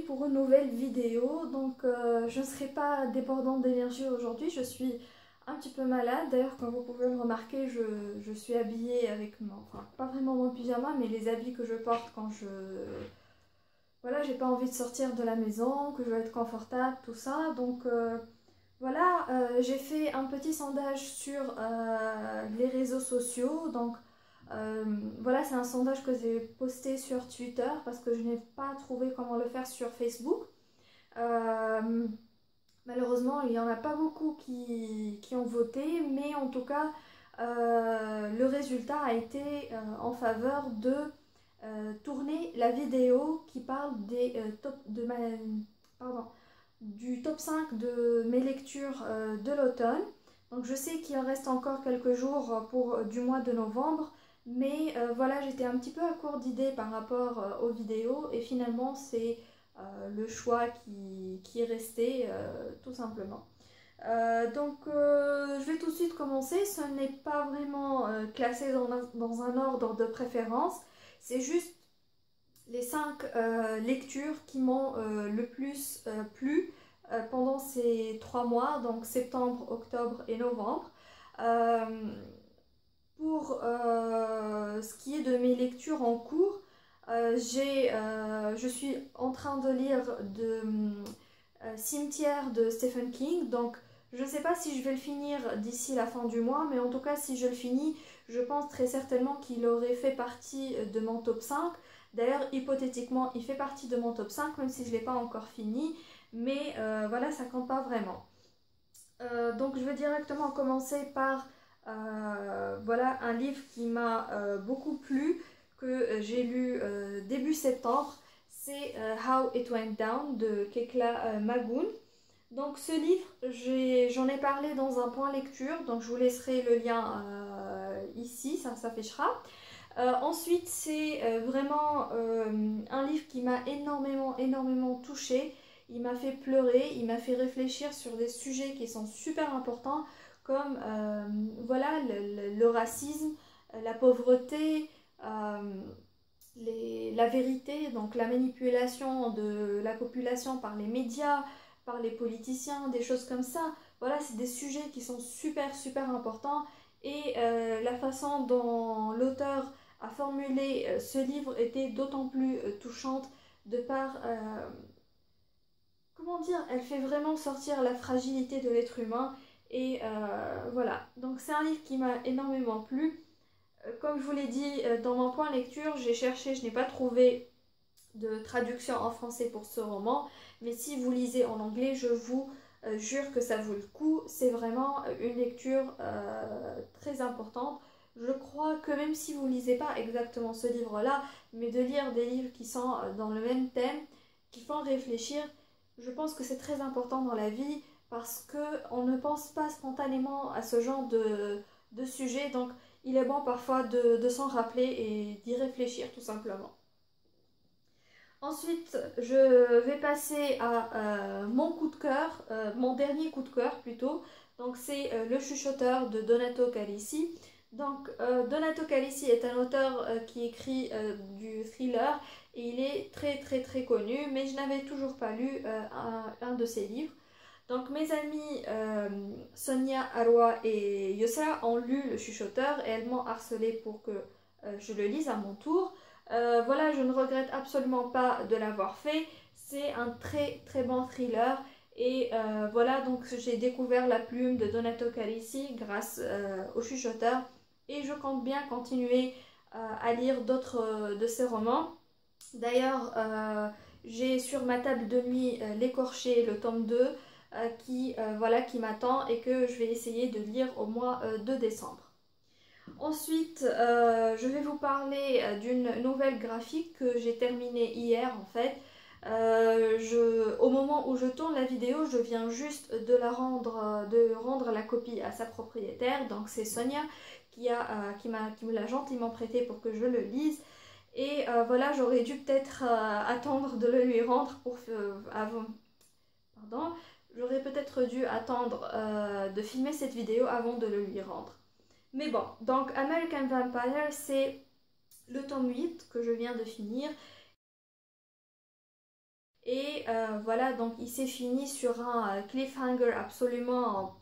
pour une nouvelle vidéo. Donc je ne serai pas débordante d'énergie aujourd'hui, je suis un petit peu malade. D'ailleurs, comme vous pouvez le remarquer, je suis habillée avec mon, enfin pas vraiment mon pyjama, mais les habits que je porte quand je... Voilà, j'ai pas envie de sortir de la maison, que je veux être confortable, tout ça. Donc voilà, j'ai fait un petit sondage sur les réseaux sociaux. Donc voilà, c'est un sondage que j'ai posté sur Twitter parce que je n'ai pas trouvé comment le faire sur Facebook. Euh, Malheureusement, il n'y en a pas beaucoup qui ont voté, mais en tout cas, le résultat a été en faveur de tourner la vidéo qui parle pardon, du top 5 de mes lectures de l'automne. Donc je sais qu'il en reste encore quelques jours pour du mois de novembre, mais voilà, j'étais un petit peu à court d'idées par rapport aux vidéos et finalement c'est le choix qui est resté tout simplement. Je vais tout de suite commencer. Ce n'est pas vraiment classé dans un ordre de préférence, c'est juste les 5 lectures qui m'ont le plus plu pendant ces 3 mois, donc septembre, octobre et novembre. Euh, pour ce qui est de mes lectures en cours, je suis en train de lire Cimetière de Stephen King. Donc je ne sais pas si je vais le finir d'ici la fin du mois, mais en tout cas si je le finis, je pense très certainement qu'il aurait fait partie de mon top 5. D'ailleurs, hypothétiquement, il fait partie de mon top 5, même si je ne l'ai pas encore fini. Mais voilà, ça compte pas vraiment. Donc je vais directement commencer par voilà, un livre qui m'a beaucoup plu, que j'ai lu début septembre. C'est How It Went Down de Kekla Magoon. Donc ce livre, j'en ai parlé dans un point lecture, donc je vous laisserai le lien ici, ça s'affichera. Ensuite, c'est vraiment un livre qui m'a énormément touchée. Il m'a fait pleurer, il m'a fait réfléchir sur des sujets qui sont super importants, comme voilà, le racisme, la pauvreté, la vérité, donc la manipulation de la population par les médias, par les politiciens, des choses comme ça. Voilà, c'est des sujets qui sont super importants et la façon dont l'auteur a formulé ce livre était d'autant plus touchante de par, comment dire, elle fait vraiment sortir la fragilité de l'être humain et voilà. Donc c'est un livre qui m'a énormément plu. Comme je vous l'ai dit dans mon point lecture, j'ai cherché, je n'ai pas trouvé de traduction en français pour ce roman, mais si vous lisez en anglais, je vous jure que ça vaut le coup. C'est vraiment une lecture très importante. Je crois que même si vous ne lisez pas exactement ce livre-là, mais de lire des livres qui sont dans le même thème, qui font réfléchir, je pense que c'est très important dans la vie parce qu'on ne pense pas spontanément à ce genre de sujet. Donc il est bon parfois de s'en rappeler et d'y réfléchir tout simplement. Ensuite, je vais passer à mon coup de cœur, mon dernier coup de cœur plutôt. Donc c'est Le Chuchoteur de Donato Carisi. Donc Donato Carisi est un auteur qui écrit du thriller et il est très connu, mais je n'avais toujours pas lu un de ses livres. Donc mes amies Sonia, Arwa et Yosra ont lu Le Chuchoteur et elles m'ont harcelé pour que je le lise à mon tour. Voilà, je ne regrette absolument pas de l'avoir fait. C'est un très bon thriller. Et voilà, donc j'ai découvert la plume de Donato Carisi grâce au chuchoteur. Et je compte bien continuer à lire d'autres de ses romans. D'ailleurs, j'ai sur ma table de nuit L'écorché, le tome 2, voilà, qui m'attend et que je vais essayer de lire au mois de décembre. Ensuite, je vais vous parler d'une nouvelle graphique que j'ai terminée hier en fait. Au moment où je tourne la vidéo, je viens juste de rendre la copie à sa propriétaire. Donc c'est Sonia qui me l'a gentiment prêté pour que je le lise. Et voilà, j'aurais dû peut-être attendre de le lui rendre pardon, j'aurais peut-être dû attendre de filmer cette vidéo avant de le lui rendre. Mais bon, donc American Vampire, c'est le tome 8 que je viens de finir. Et voilà, donc il s'est fini sur un cliffhanger absolument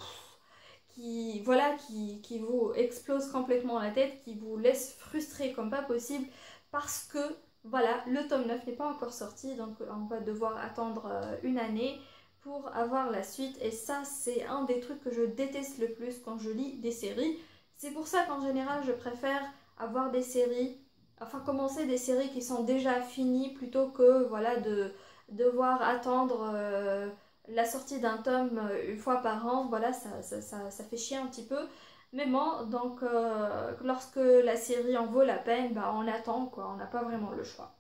qui vous explose complètement la tête, qui vous laisse frustré comme pas possible parce que voilà, le tome 9 n'est pas encore sorti, donc on va devoir attendre une année pour avoir la suite. Et ça, c'est un des trucs que je déteste le plus quand je lis des séries. C'est pour ça qu'en général, je préfère avoir des séries, enfin commencer des séries qui sont déjà finies plutôt que voilà de devoir attendre la sortie d'un tome une fois par an. Voilà, ça fait chier un petit peu. Mais bon, donc lorsque la série en vaut la peine, bah, on attend quoi, on n'a pas vraiment le choix.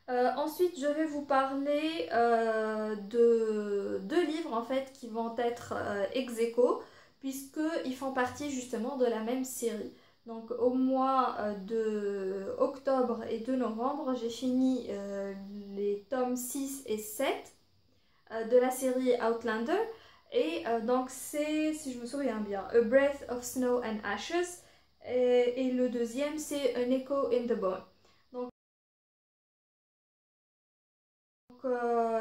Ensuite, je vais vous parler de deux livres en fait qui vont être ex aequo, puisqu'ils font partie justement de la même série. Donc au mois de octobre et de novembre, j'ai fini les tomes 6 et 7 de la série Outlander. Et donc c'est, si je me souviens bien, A Breath of Snow and Ashes. Et le deuxième, c'est An Echo in the Bone.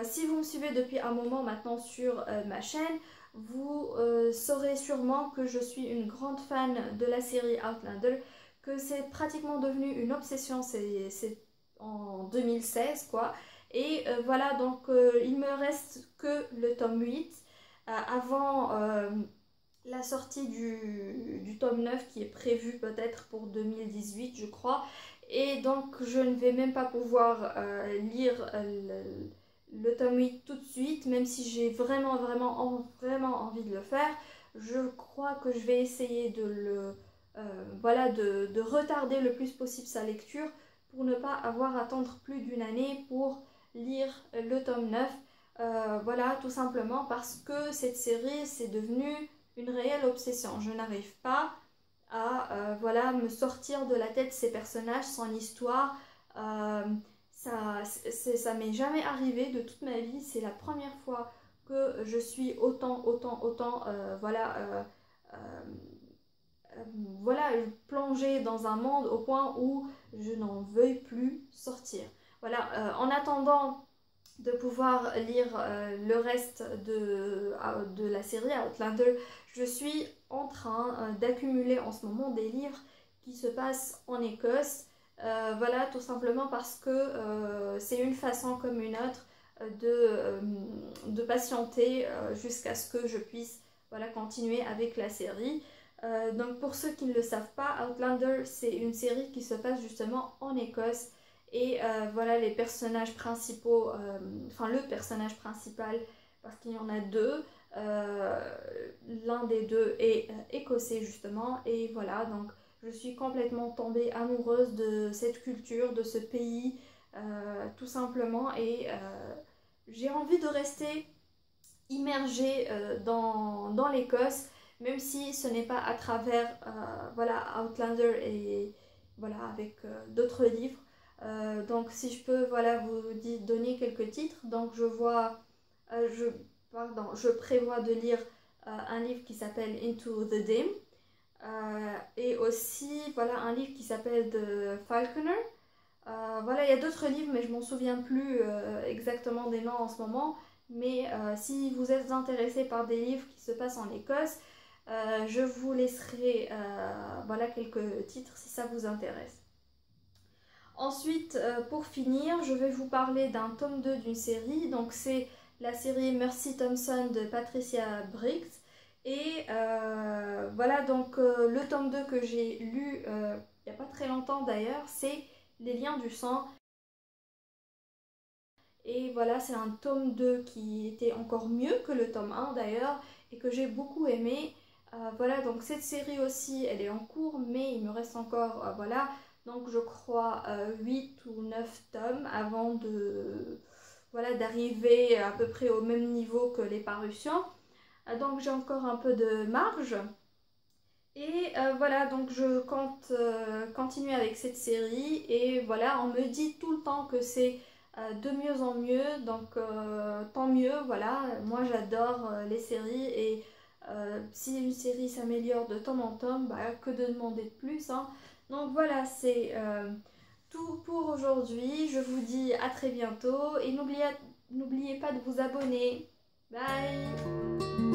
Si vous me suivez depuis un moment maintenant sur ma chaîne, vous saurez sûrement que je suis une grande fan de la série Outlander, que c'est pratiquement devenu une obsession, c'est en 2016 quoi. Et voilà, donc il me reste que le tome 8 avant la sortie du tome 9 qui est prévu peut-être pour 2018 je crois. Et donc je ne vais même pas pouvoir lire le tome 8 tout de suite, même si j'ai vraiment envie de le faire. Je crois que je vais essayer de voilà, de retarder le plus possible sa lecture pour ne pas avoir à attendre plus d'une année pour lire le tome 9. Voilà, tout simplement parce que cette série c'est devenu une réelle obsession. Je n'arrive pas à voilà, me sortir de la tête ces personnages, son histoire. Ça m'est jamais arrivé de toute ma vie. C'est la première fois que je suis autant voilà, voilà, plongée dans un monde au point où je n'en veuille plus sortir. Voilà, en attendant de pouvoir lire le reste de la série Outlander, je suis en train d'accumuler en ce moment des livres qui se passent en Écosse. Voilà, tout simplement parce que c'est une façon comme une autre de patienter jusqu'à ce que je puisse voilà, continuer avec la série. Donc pour ceux qui ne le savent pas, Outlander c'est une série qui se passe justement en Écosse. Et voilà les personnages principaux, enfin le personnage principal, parce qu'il y en a deux, l'un des deux est écossais justement, et voilà, donc je suis complètement tombée amoureuse de cette culture, de ce pays, tout simplement, et j'ai envie de rester immergée dans l'Écosse, même si ce n'est pas à travers voilà, Outlander et voilà, avec d'autres livres. Donc si je peux voilà, vous donner quelques titres, donc je prévois de lire un livre qui s'appelle Into the Dim, et aussi voilà, un livre qui s'appelle The Falconer. Voilà, il y a d'autres livres mais je m'en souviens plus exactement des noms en ce moment, mais si vous êtes intéressé par des livres qui se passent en Écosse, je vous laisserai voilà, quelques titres si ça vous intéresse. Ensuite, pour finir, je vais vous parler d'un tome 2 d'une série. Donc c'est la série Mercy Thompson de Patricia Briggs. Et voilà, donc le tome 2 que j'ai lu il n'y a pas très longtemps d'ailleurs, c'est Les liens du sang. Et voilà, c'est un tome 2 qui était encore mieux que le tome 1 d'ailleurs, et que j'ai beaucoup aimé. Voilà, donc cette série aussi, elle est en cours, mais il me reste encore, voilà, donc je crois 8 ou 9 tomes avant de, voilà, d'arriver à peu près au même niveau que les parutions. Donc j'ai encore un peu de marge. Et voilà, donc je compte continuer avec cette série. Et voilà, on me dit tout le temps que c'est de mieux en mieux. Donc tant mieux, voilà. Moi j'adore les séries. Et si une série s'améliore de tome en tome, bah, que de demander de plus, hein. Donc voilà, c'est tout pour aujourd'hui. Je vous dis à très bientôt et n'oubliez pas de vous abonner. Bye!